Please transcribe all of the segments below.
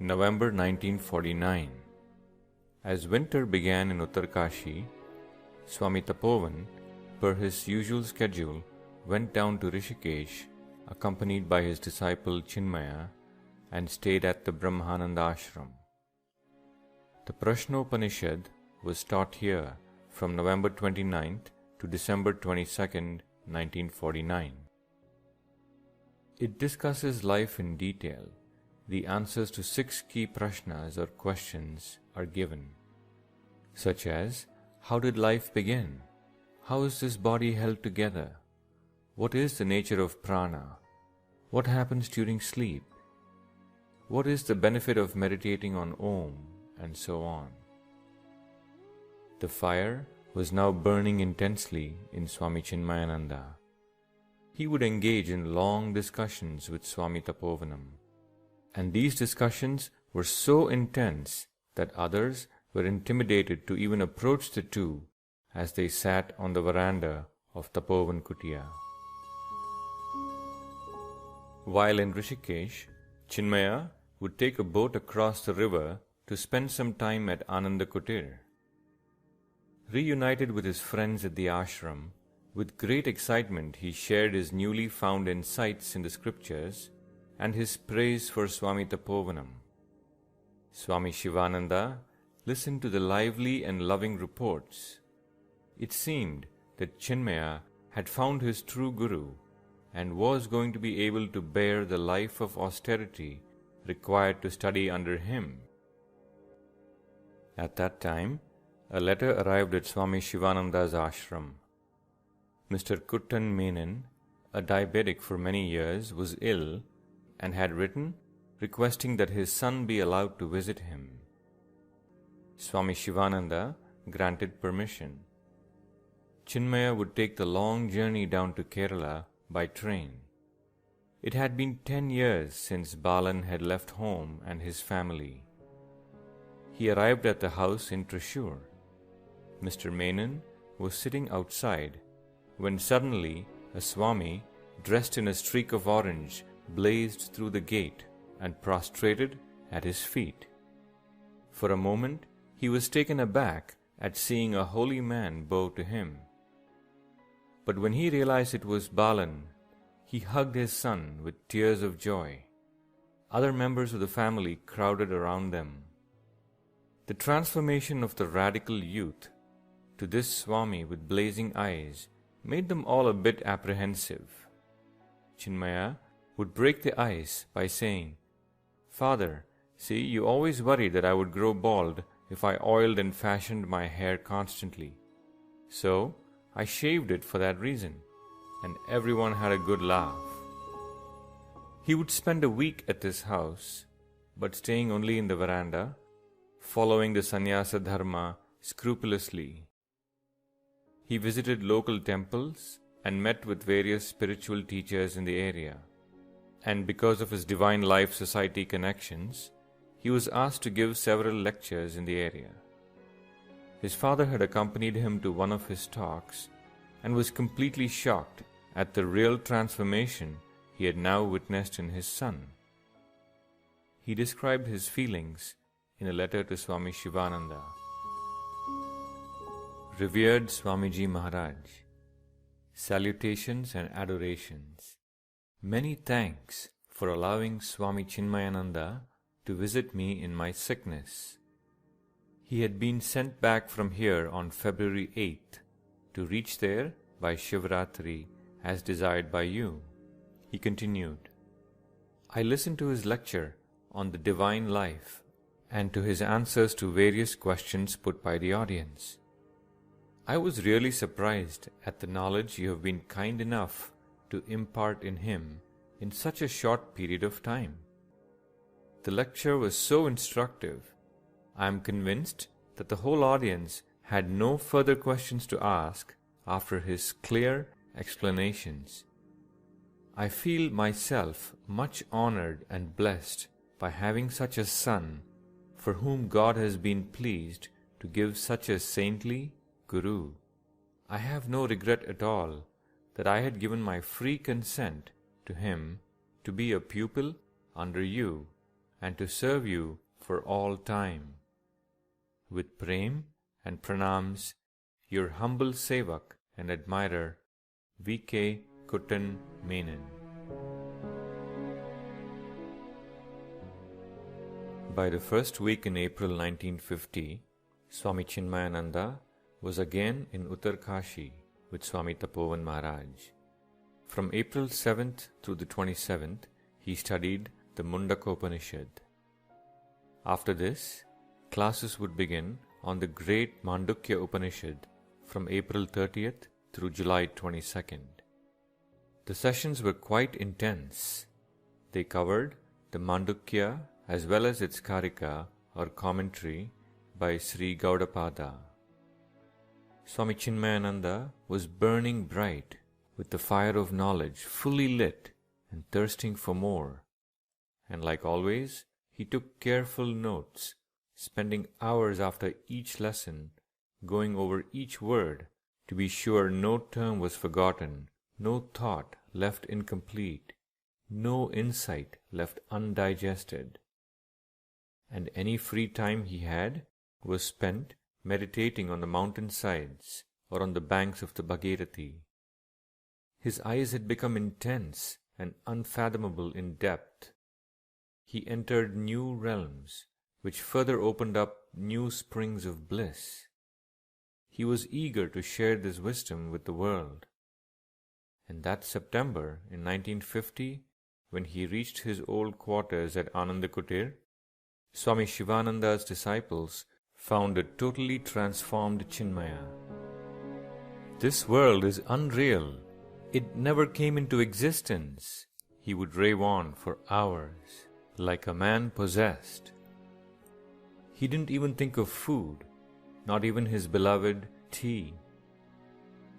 November 1949. As winter began in Uttarkashi, Swami Tapovan, per his usual schedule, went down to Rishikesh, accompanied by his disciple Chinmaya, and stayed at the Brahmananda ashram. The Prashnopanishad was taught here from November 29th to December 22nd, 1949. It discusses life in detail. The answers to 6 key prashnas or questions are given, such as, how did life begin? How is this body held together? What is the nature of prana? What happens during sleep? What is the benefit of meditating on Om? And so on. The fire was now burning intensely in Swami Chinmayananda. He would engage in long discussions with Swami Tapovanam, and these discussions were so intense that others were intimidated to even approach the two as they sat on the veranda of Tapovan Kutiya. While in Rishikesh, Chinmaya would take a boat across the river to spend some time at Ananda Kutir. Reunited with his friends at the ashram, with great excitement he shared his newly found insights in the scriptures and his praise for Swami Tapovanam. Swami Shivananda listened to the lively and loving reports. It seemed that Chinmaya had found his true Guru and was going to be able to bear the life of austerity required to study under him. At that time, a letter arrived at Swami Shivananda's ashram. Mr. Kuttan Menon, a diabetic for many years, was ill and had written requesting that his son be allowed to visit him. Swami Shivananda granted permission. Chinmaya would take the long journey down to Kerala by train. It had been 10 years since Balan had left home and his family. He arrived at the house in Thrissur. Mr. Menon was sitting outside when suddenly a Swami, dressed in a streak of orange, blazed through the gate and prostrated at his feet. For a moment he was taken aback at seeing a holy man bow to him. But when he realized it was Balan, he hugged his son with tears of joy. Other members of the family crowded around them. The transformation of the radical youth to this Swami with blazing eyes made them all a bit apprehensive. Chinmaya would break the ice by saying, "Father, see, you always worried that I would grow bald if I oiled and fashioned my hair constantly. So I shaved it for that reason," and everyone had a good laugh. He would spend a week at this house, but staying only in the veranda, following the sannyasa dharma scrupulously. He visited local temples and met with various spiritual teachers in the area. And because of his Divine Life Society connections, he was asked to give several lectures in the area. His father had accompanied him to one of his talks and was completely shocked at the real transformation he had now witnessed in his son. He described his feelings in a letter to Swami Shivananda. Revered Swamiji Maharaj, salutations and adorations. Many thanks for allowing Swami Chinmayananda to visit me in my sickness. He had been sent back from here on February 8th to reach there by Shivratri as desired by you. He continued, I listened to his lecture on the divine life and to his answers to various questions put by the audience. I was really surprised at the knowledge you have been kind enough to impart in him in such a short period of time. The lecture was so instructive. I am convinced that the whole audience had no further questions to ask after his clear explanations. I feel myself much honored and blessed by having such a son for whom God has been pleased to give such a saintly Guru. I have no regret at all that I had given my free consent to him to be a pupil under you and to serve you for all time. With prem and pranams, your humble sevak and admirer, V.K. Kuttan Menon. By the first week in April 1950, Swami Chinmayananda was again in Uttarkashi with Swami Tapovan Maharaj. From April 7th through the 27th, he studied the Mundakopanishad. After this, classes would begin on the great Mandukya Upanishad from April 30th through July 22nd. The sessions were quite intense. They covered the Mandukya as well as its Karika or commentary by Sri Gaudapada. Swami Chinmayananda was burning bright with the fire of knowledge fully lit and thirsting for more. And like always, he took careful notes, spending hours after each lesson going over each word to be sure no term was forgotten, no thought left incomplete, no insight left undigested. And any free time he had was spent meditating on the mountain sides or on the banks of the Bhagirathi. His eyes had become intense and unfathomable in depth. He entered new realms, which further opened up new springs of bliss. He was eager to share this wisdom with the world. And that September in 1950, when he reached his old quarters at Anandakutir, Swami Shivananda's disciples found a totally transformed Chinmaya. "This world is unreal. It never came into existence," he would rave on for hours, like a man possessed. He didn't even think of food, not even his beloved tea.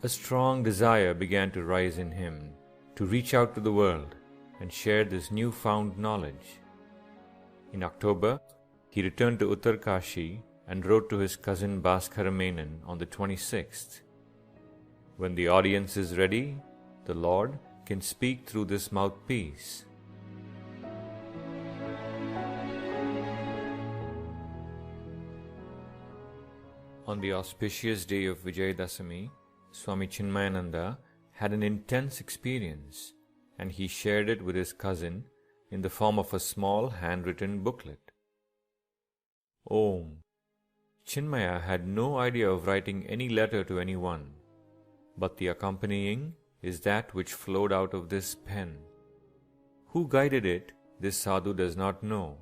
A strong desire began to rise in him to reach out to the world and share this newfound knowledge. In October, he returned to Uttarkashi and wrote to his cousin Bhaskara Menon on the 26th. "When the audience is ready, the Lord can speak through this mouthpiece." On the auspicious day of Vijayadasami, Swami Chinmayananda had an intense experience, and he shared it with his cousin in the form of a small handwritten booklet. Om. Chinmaya had no idea of writing any letter to anyone, but the accompanying is that which flowed out of this pen. Who guided it, this sadhu does not know.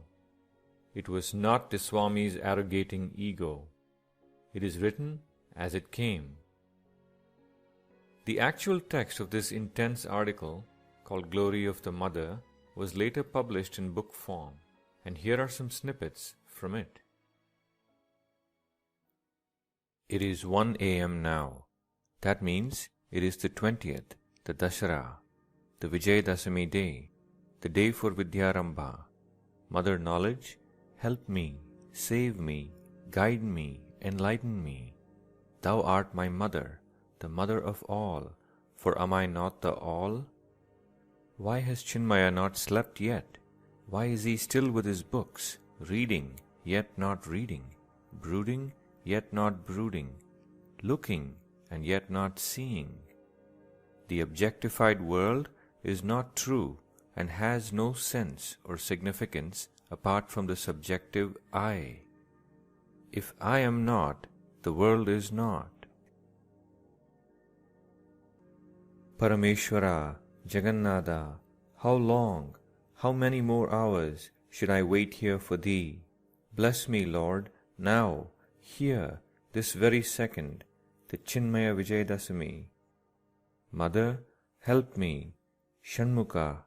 It was not the Swami's arrogating ego. It is written as it came. The actual text of this intense article, called Glory of the Mother, was later published in book form, and here are some snippets from it. It is 1 a.m. now. That means it is the 20th, the Dashara, the Vijayadasami day, the day for Vidyarambha. Mother Knowledge, help me, save me, guide me, enlighten me. Thou art my mother, the mother of all, for am I not the all? Why has Chinmaya not slept yet? Why is he still with his books, reading, yet not reading, brooding, yet not brooding, looking, and yet not seeing? The objectified world is not true and has no sense or significance apart from the subjective I. If I am not, the world is not. Parameshwara, Jagannatha, how long, how many more hours should I wait here for thee? Bless me, Lord, now, here, this very second, the Chinmaya Vijayadasami. Mother, help me. Shanmukha,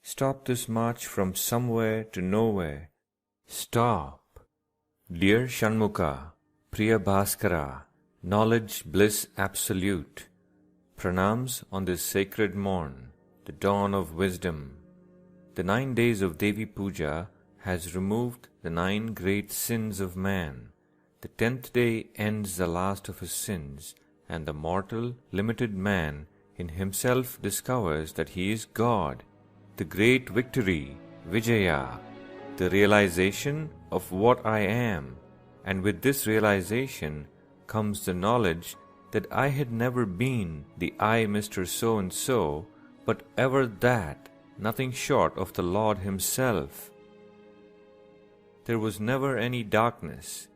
stop this march from somewhere to nowhere. Stop. Dear Shanmukha, Priya Bhaskara, knowledge, bliss absolute, pranams on this sacred morn, the dawn of wisdom. The 9 days of Devi Puja has removed the 9 great sins of man. The 10th day ends the last of his sins, and the mortal, limited man in himself discovers that he is God. The great victory, Vijaya, the realization of what I am, and with this realization comes the knowledge that I had never been the I, Mr. So-and-so, but ever that, nothing short of the Lord Himself. There was never any darkness.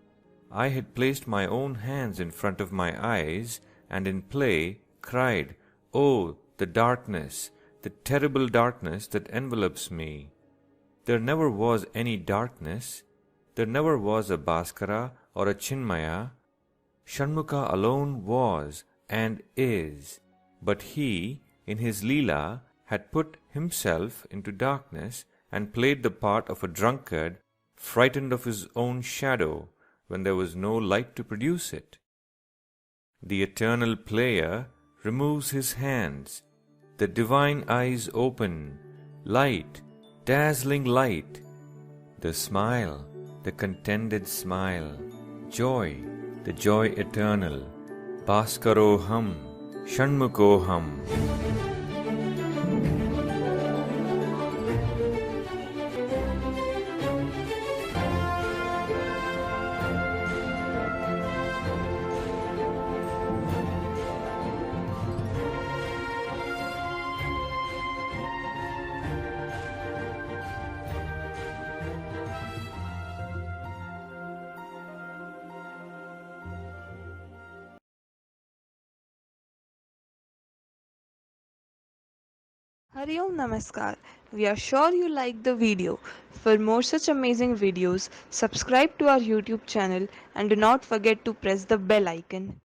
I had placed my own hands in front of my eyes, and in play cried, "Oh, the darkness, the terrible darkness that envelops me!" There never was any darkness. There never was a Bhaskara or a Chinmaya. Shanmukha alone was and is, but he, in his Leela, had put himself into darkness and played the part of a drunkard, frightened of his own shadow, when there was no light to produce it. The eternal player removes his hands, the divine eyes open, light, dazzling light, the smile, the contented smile, joy, the joy eternal, Bhaskaroham, Shanmukoham. Hari Om Namaskar. We are sure you liked the video. For more such amazing videos, subscribe to our YouTube channel and do not forget to press the bell icon.